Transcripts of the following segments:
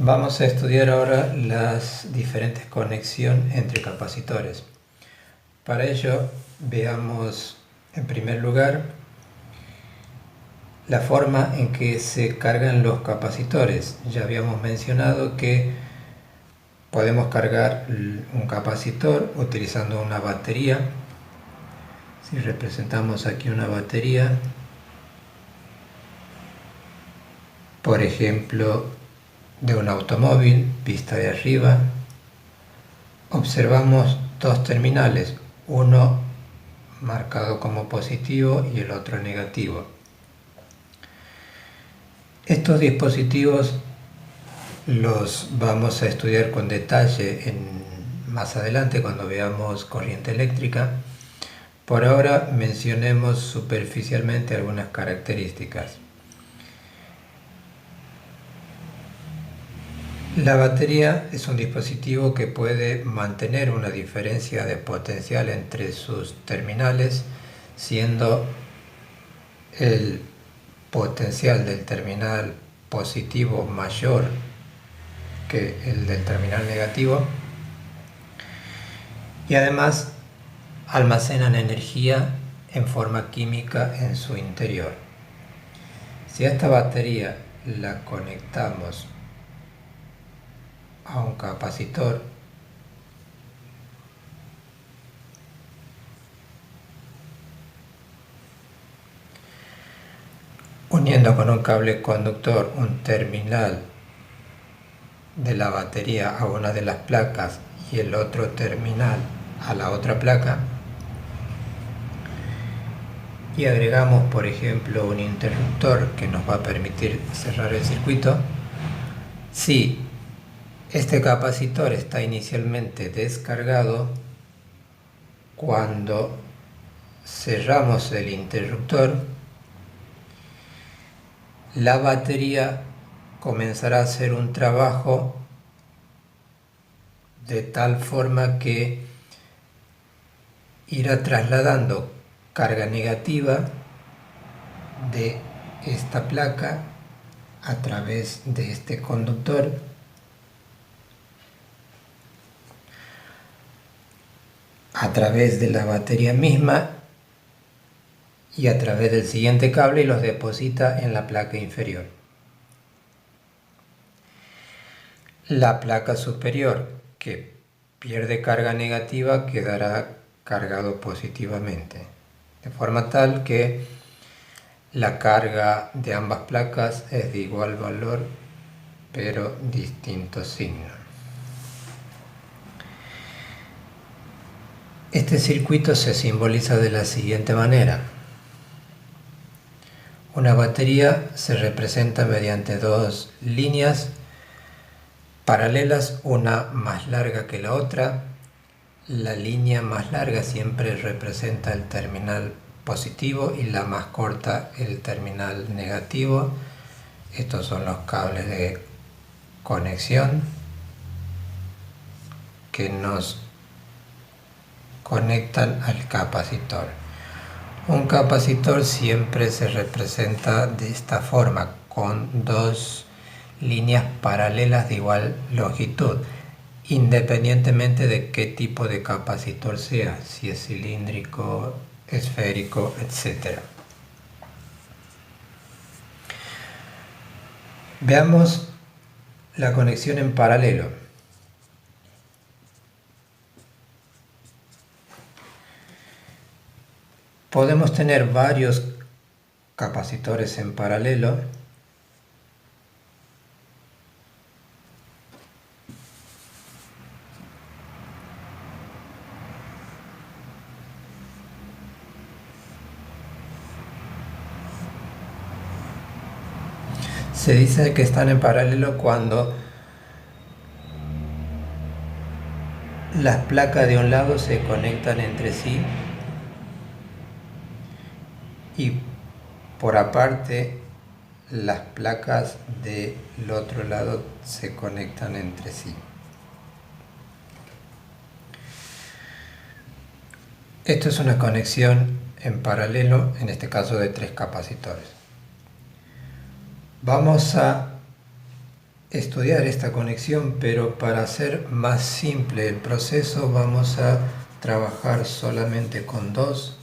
Vamos a estudiar ahora las diferentes conexiones entre capacitores. Para ello, veamos en primer lugar la forma en que se cargan los capacitores. Ya habíamos mencionado que podemos cargar un capacitor utilizando una batería. Si representamos aquí una batería, por ejemplo, de un automóvil, vista de arriba, observamos dos terminales, uno marcado como positivo y el otro negativo. Estos dispositivos los vamos a estudiar con detalle más adelante cuando veamos corriente eléctrica. Por ahora mencionemos superficialmente algunas características. La batería es un dispositivo que puede mantener una diferencia de potencial entre sus terminales, siendo el potencial del terminal positivo mayor que el del terminal negativo, y además almacenan energía en forma química en su interior. Si a esta batería la conectamos a un capacitor, uniendo con un cable conductor un terminal de la batería a una de las placas y el otro terminal a la otra placa, y agregamos por ejemplo un interruptor que nos va a permitir cerrar el circuito, si este capacitor está inicialmente descargado, cuando cerramos el interruptor, la batería comenzará a hacer un trabajo de tal forma que irá trasladando carga negativa de esta placa a través de este conductor a través de la batería misma y a través del siguiente cable, y los deposita en la placa inferior. La placa superior, que pierde carga negativa, quedará cargado positivamente, de forma tal que la carga de ambas placas es de igual valor pero distinto signo. Este circuito se simboliza de la siguiente manera. Una batería se representa mediante dos líneas paralelas, una más larga que la otra. La línea más larga siempre representa el terminal positivo y la más corta el terminal negativo. Estos son los cables de conexión que nos conectan al capacitor. Un capacitor siempre se representa de esta forma, con dos líneas paralelas de igual longitud, independientemente de qué tipo de capacitor sea, si es cilíndrico, esférico, etc. Veamos la conexión en paralelo. Podemos tener varios capacitores en paralelo. Se dice que están en paralelo cuando las placas de un lado se conectan entre sí y por aparte las placas del otro lado se conectan entre sí. Esto es una conexión en paralelo, en este caso de tres capacitores. Vamos a estudiar esta conexión, pero para hacer más simple el proceso vamos a trabajar solamente con dos.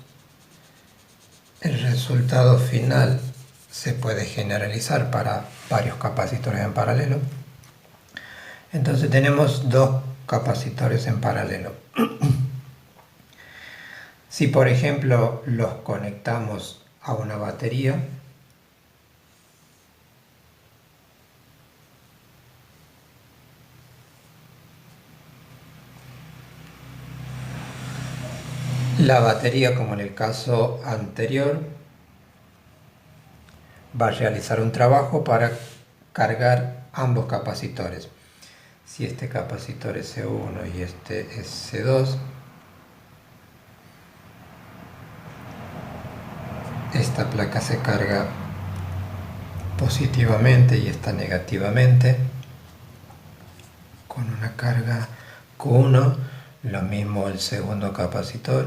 El resultado final se puede generalizar para varios capacitores en paralelo. Entonces tenemos dos capacitores en paralelo. Si por ejemplo los conectamos a una batería, la batería, como en el caso anterior, va a realizar un trabajo para cargar ambos capacitores. Si este capacitor es C1 y este es C2, esta placa se carga positivamente y esta negativamente con una carga Q1, lo mismo el segundo capacitor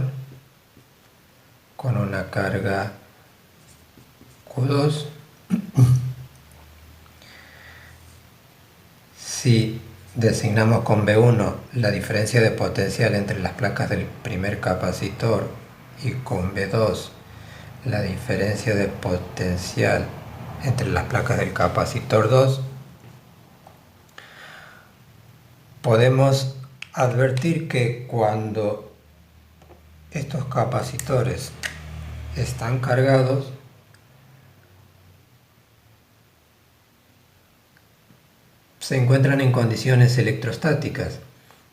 con una carga Q2. Si designamos con B1 la diferencia de potencial entre las placas del primer capacitor y con B2 la diferencia de potencial entre las placas del capacitor 2, podemos advertir que cuando estos capacitores están cargados, se encuentran en condiciones electrostáticas,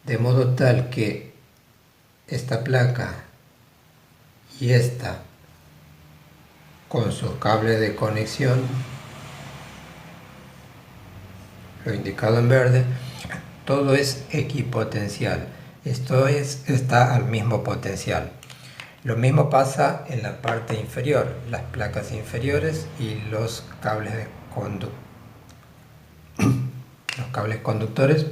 de modo tal que esta placa y esta, con sus cables de conexión, lo indicado en verde, todo es equipotencial, esto es, está al mismo potencial. Lo mismo pasa en la parte inferior, las placas inferiores y los cables conductores,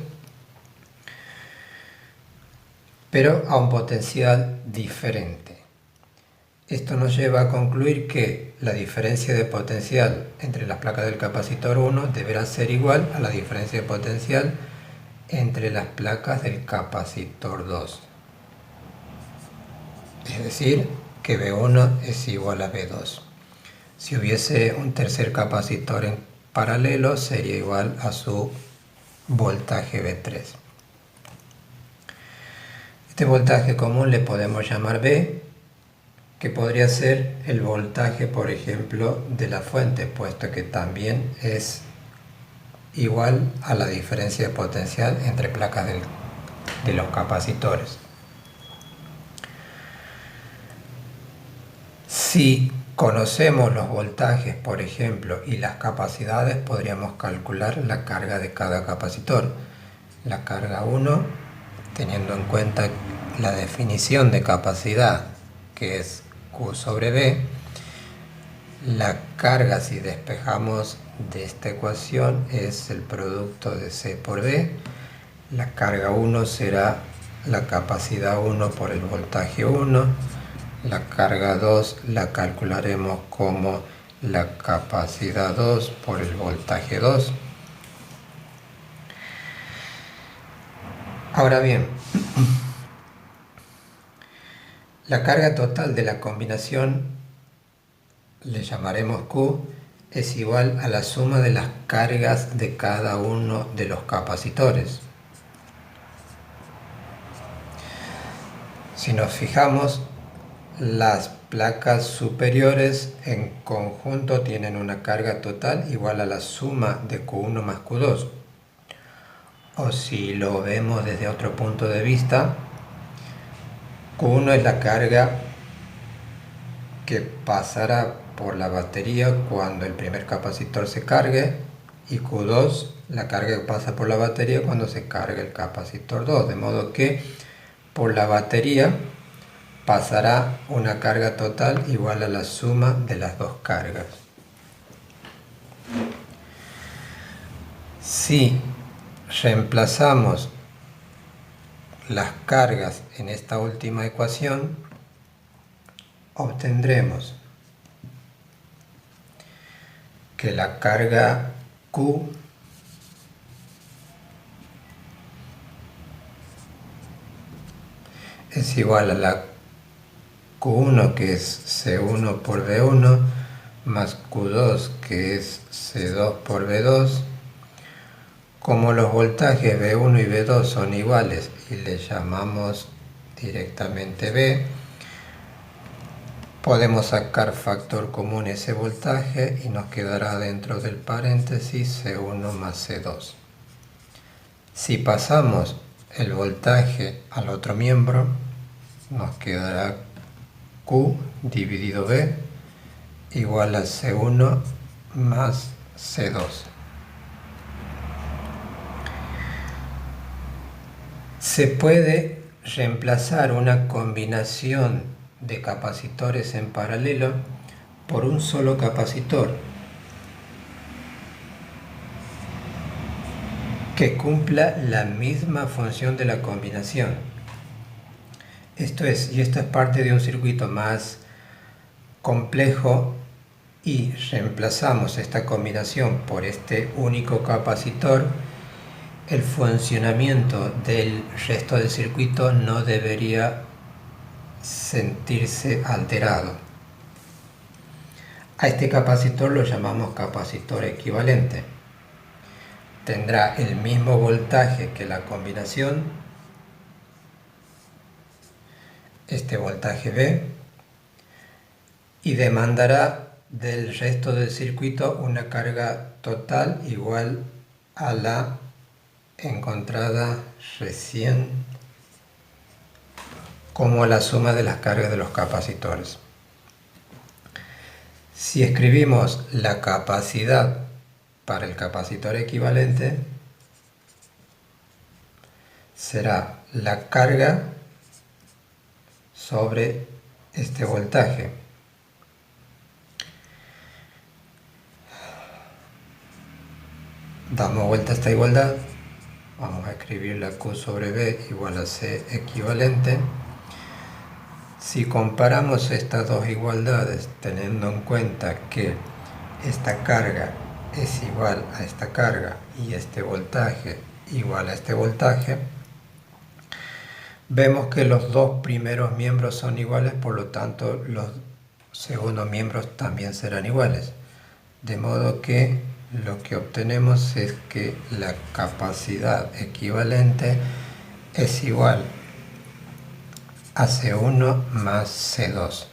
pero a un potencial diferente. Esto nos lleva a concluir que la diferencia de potencial entre las placas del capacitor 1 deberá ser igual a la diferencia de potencial entre las placas del capacitor 2. Es decir, que B1 es igual a B2. Si hubiese un tercer capacitor en paralelo, sería igual a su voltaje B3. Este voltaje común le podemos llamar B, que podría ser el voltaje, por ejemplo, de la fuente, puesto que también es igual a la diferencia de potencial entre placas de los capacitores. Si conocemos los voltajes, por ejemplo, y las capacidades, podríamos calcular la carga de cada capacitor. La carga 1, teniendo en cuenta la definición de capacidad, que es Q sobre B, la carga, si despejamos de esta ecuación, es el producto de C por B. La carga 1 será la capacidad 1 por el voltaje 1. La carga 2 la calcularemos como la capacidad 2 por el voltaje 2. Ahora bien, la carga total de la combinación, le llamaremos Q, es igual a la suma de las cargas de cada uno de los capacitores. Si nos fijamos, las placas superiores en conjunto tienen una carga total igual a la suma de Q1 más Q2. O si lo vemos desde otro punto de vista, Q1 es la carga que pasará por la batería cuando el primer capacitor se cargue, y Q2 la carga que pasa por la batería cuando se cargue el capacitor 2, de modo que por la batería pasará una carga total igual a la suma de las dos cargas. Si reemplazamos las cargas en esta última ecuación, obtendremos que la carga Q es igual a la Q1, que es C1 por V1, más Q2, que es C2 por V2. Como los voltajes V1 y V2 son iguales y le llamamos directamente V, podemos sacar factor común ese voltaje y nos quedará dentro del paréntesis C1 más C2. Si pasamos el voltaje al otro miembro, nos quedará Q dividido V igual a C1 más C2. Se puede reemplazar una combinación de capacitores en paralelo por un solo capacitor que cumpla la misma función de la combinación. Esto es parte de un circuito más complejo y reemplazamos esta combinación por este único capacitor. El funcionamiento del resto del circuito no debería sentirse alterado. A este capacitor lo llamamos capacitor equivalente. Tendrá el mismo voltaje que la combinación, este voltaje V, y demandará del resto del circuito una carga total igual a la encontrada recién como la suma de las cargas de los capacitores. Si escribimos la capacidad para el capacitor equivalente, será la carga sobre este voltaje. Damos vuelta a esta igualdad. Vamos a escribir la Q sobre V igual a C equivalente. Si comparamos estas dos igualdades, teniendo en cuenta que esta carga es igual a esta carga y este voltaje igual a este voltaje, vemos que los dos primeros miembros son iguales, por lo tanto los segundos miembros también serán iguales. De modo que lo que obtenemos es que la capacidad equivalente es igual a C1 más C2.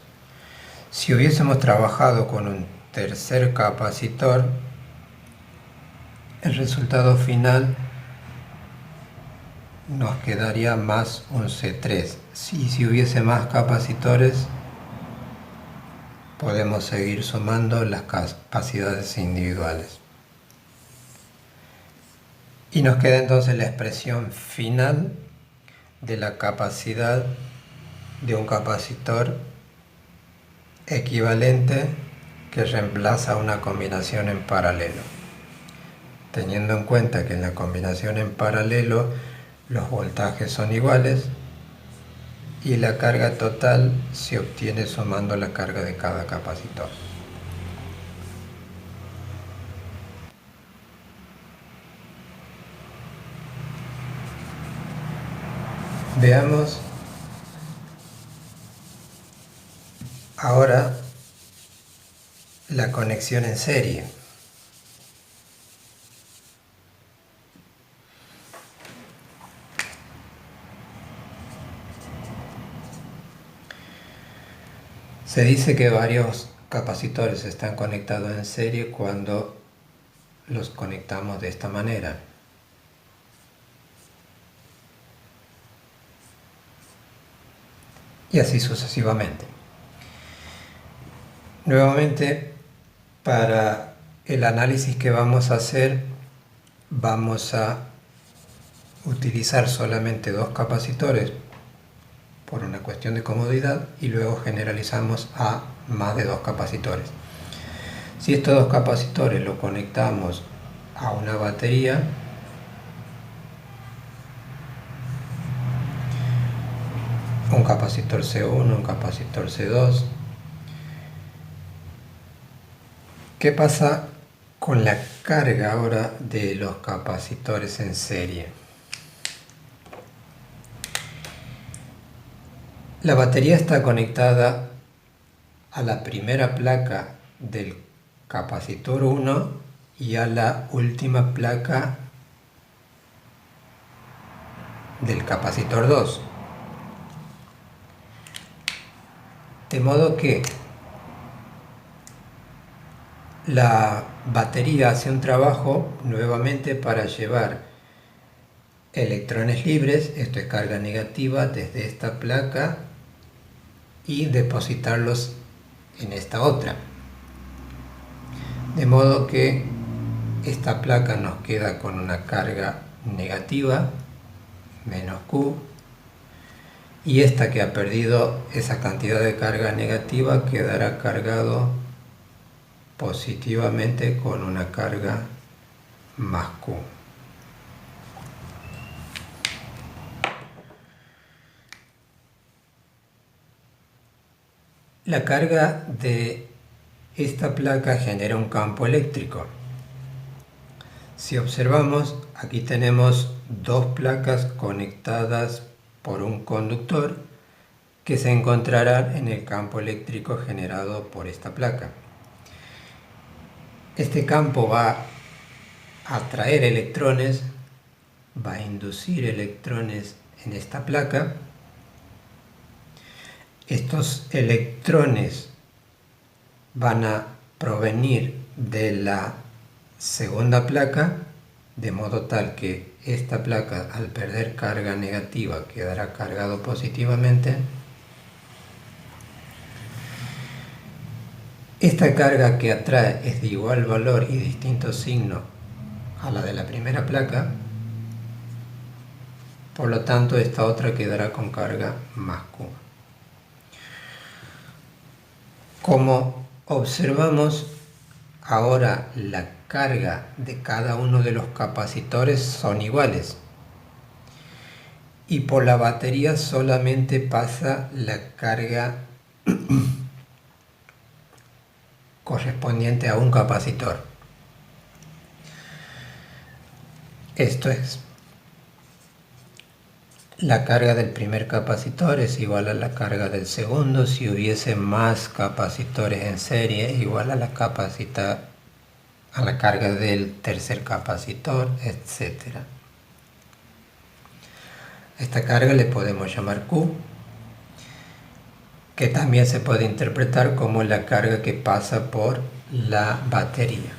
Si hubiésemos trabajado con un tercer capacitor, el resultado final nos quedaría más un C3. Si hubiese más capacitores, podemos seguir sumando las capacidades individuales. Y nos queda entonces la expresión final de la capacidad de un capacitor equivalente que reemplaza una combinación en paralelo. Teniendo en cuenta que en la combinación en paralelo los voltajes son iguales y la carga total se obtiene sumando la carga de cada capacitor. Veamos ahora la conexión en serie. Se dice que varios capacitores están conectados en serie cuando los conectamos de esta manera. Y así sucesivamente. Nuevamente, para el análisis que vamos a hacer, vamos a utilizar solamente dos capacitores por una cuestión de comodidad y luego generalizamos a más de dos capacitores. Si estos dos capacitores los conectamos a una batería, un capacitor C1, un capacitor C2, ¿qué pasa con la carga ahora de los capacitores en serie? La batería está conectada a la primera placa del capacitor 1 y a la última placa del capacitor 2. De modo que la batería hace un trabajo nuevamente para llevar electrones libres, esto es carga negativa, desde esta placa y depositarlos en esta otra. De modo que esta placa nos queda con una carga negativa, menos Q, y esta que ha perdido esa cantidad de carga negativa quedará cargado positivamente con una carga más Q. La carga de esta placa genera un campo eléctrico. Si observamos, aquí tenemos dos placas conectadas por un conductor que se encontrarán en el campo eléctrico generado por esta placa. Este campo va a atraer electrones, va a inducir electrones en esta placa. Estos electrones van a provenir de la segunda placa, de modo tal que esta placa, al perder carga negativa, quedará cargado positivamente. Esta carga que atrae es de igual valor y distinto signo a la de la primera placa, por lo tanto esta otra quedará con carga más Q. Como observamos, ahora la carga de cada uno de los capacitores son iguales y por la batería solamente pasa la carga correspondiente a un capacitor. Esto es, la carga del primer capacitor es igual a la carga del segundo. Si hubiese más capacitores en serie, igual a la carga del tercer capacitor, etc. Esta carga le podemos llamar Q, que también se puede interpretar como la carga que pasa por la batería.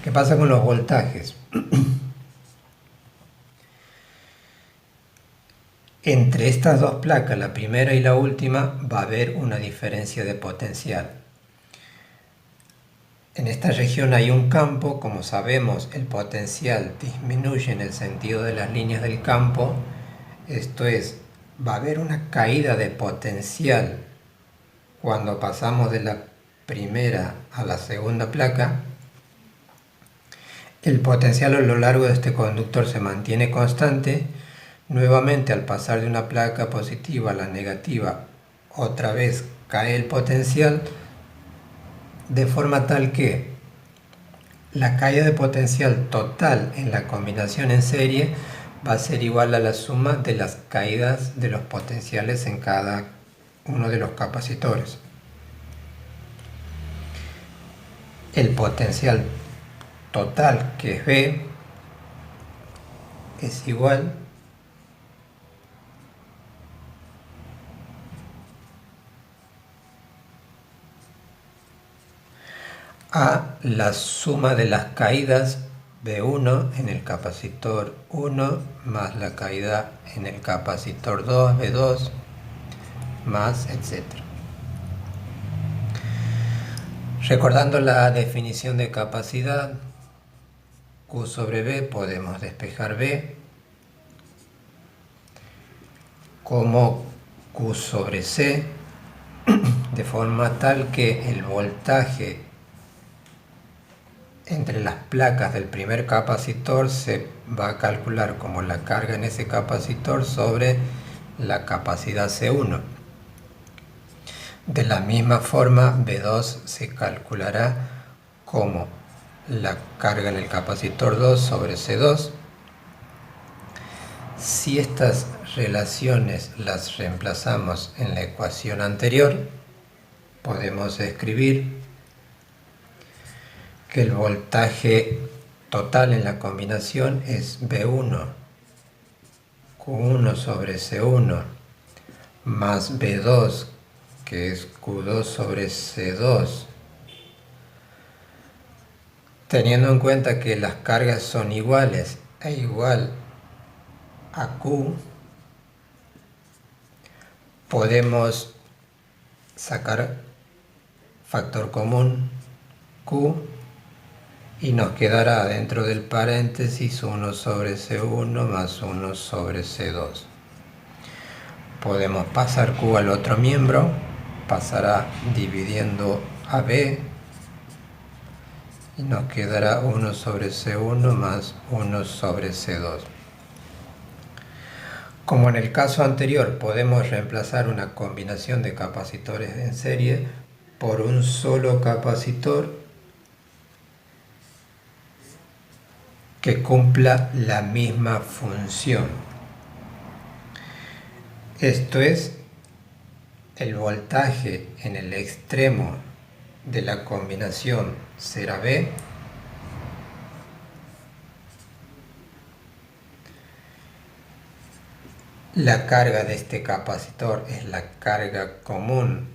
¿Qué pasa con los voltajes? Entre estas dos placas, la primera y la última, va a haber una diferencia de potencial. En esta región hay un campo, como sabemos, el potencial disminuye en el sentido de las líneas del campo, esto es, va a haber una caída de potencial cuando pasamos de la primera a la segunda placa. El potencial a lo largo de este conductor se mantiene constante. Nuevamente, al pasar de una placa positiva a la negativa, otra vez cae el potencial, de forma tal que la caída de potencial total en la combinación en serie va a ser igual a la suma de las caídas de los potenciales en cada uno de los capacitores. El potencial total, que es V, es igual a la suma de las caídas V1 en el capacitor 1 más la caída en el capacitor 2, V2, más etc. Recordando la definición de capacidad, Q sobre V, podemos despejar V como Q sobre C, de forma tal que el voltaje entre las placas del primer capacitor se va a calcular como la carga en ese capacitor sobre la capacidad C1. De la misma forma, V2 se calculará como la carga en el capacitor 2 sobre C2. Si estas relaciones las reemplazamos en la ecuación anterior, podemos escribir que el voltaje total en la combinación es B1, Q1 sobre C1, más B2, que es Q2 sobre C2. Teniendo en cuenta que las cargas son iguales e igual a Q, podemos sacar factor común Q y nos quedará dentro del paréntesis 1 sobre C1 más 1 sobre C2. Podemos pasar Q al otro miembro, pasará dividiendo a B y nos quedará 1 sobre C1 más 1 sobre C2. Como en el caso anterior podemos reemplazar una combinación de capacitores en serie por un solo capacitor que cumpla la misma función. Esto es, el voltaje en el extremo de la combinación será B, la carga de este capacitor es la carga común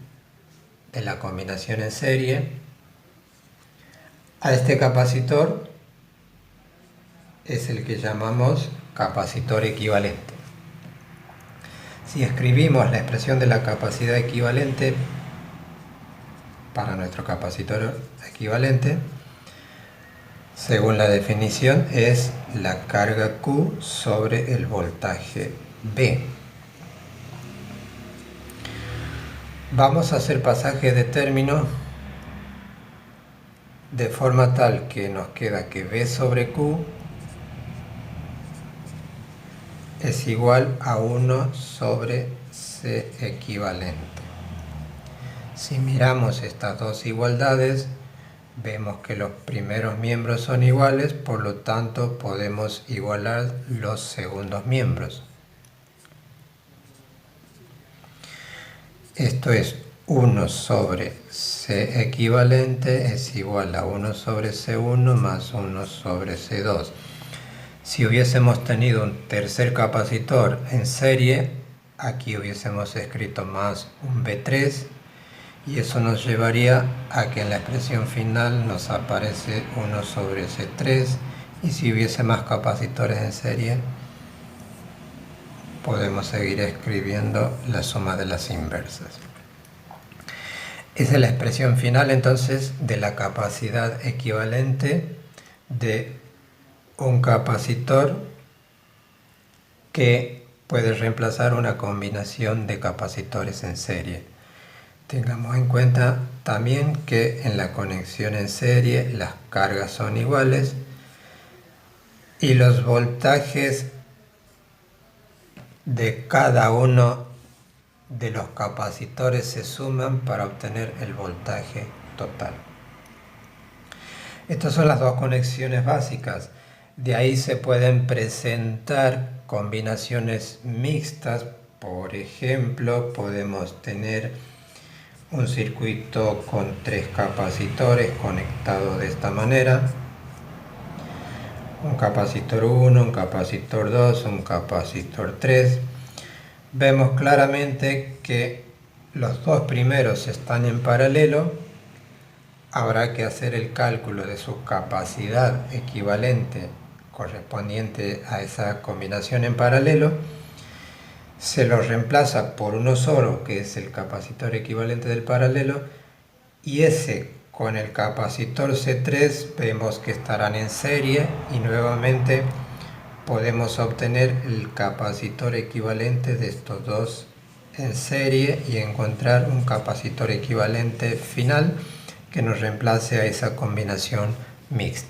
de la combinación en serie. A este capacitor es el que llamamos capacitor equivalente. Si escribimos la expresión de la capacidad equivalente para nuestro capacitor equivalente, según la definición, es la carga Q sobre el voltaje B. Vamos a hacer pasaje de término de forma tal que nos queda que B sobre Q es igual a 1 sobre C equivalente. Si miramos estas dos igualdades, vemos que los primeros miembros son iguales, por lo tanto podemos igualar los segundos miembros. Esto es 1 sobre C equivalente es igual a 1 sobre C1 más 1 sobre C2. Si hubiésemos tenido un tercer capacitor en serie, aquí hubiésemos escrito más un B3 y eso nos llevaría a que en la expresión final nos aparece 1 sobre C3, y si hubiese más capacitores en serie podemos seguir escribiendo la suma de las inversas. Esa es la expresión final entonces de la capacidad equivalente de un capacitor que puede reemplazar una combinación de capacitores en serie. Tengamos en cuenta también que en la conexión en serie las cargas son iguales y los voltajes de cada uno de los capacitores se suman para obtener el voltaje total. Estas son las dos conexiones básicas. De ahí se pueden presentar combinaciones mixtas. Por ejemplo, podemos tener un circuito con 3 capacitores conectados de esta manera. Un capacitor 1, un capacitor 2, un capacitor 3. Vemos claramente que los dos primeros están en paralelo. Habrá que hacer el cálculo de su capacidad equivalente correspondiente a esa combinación en paralelo. Se lo reemplaza por uno solo, que es el capacitor equivalente del paralelo, y ese con el capacitor C3 vemos que estarán en serie y nuevamente podemos obtener el capacitor equivalente de estos dos en serie y encontrar un capacitor equivalente final que nos reemplace a esa combinación mixta.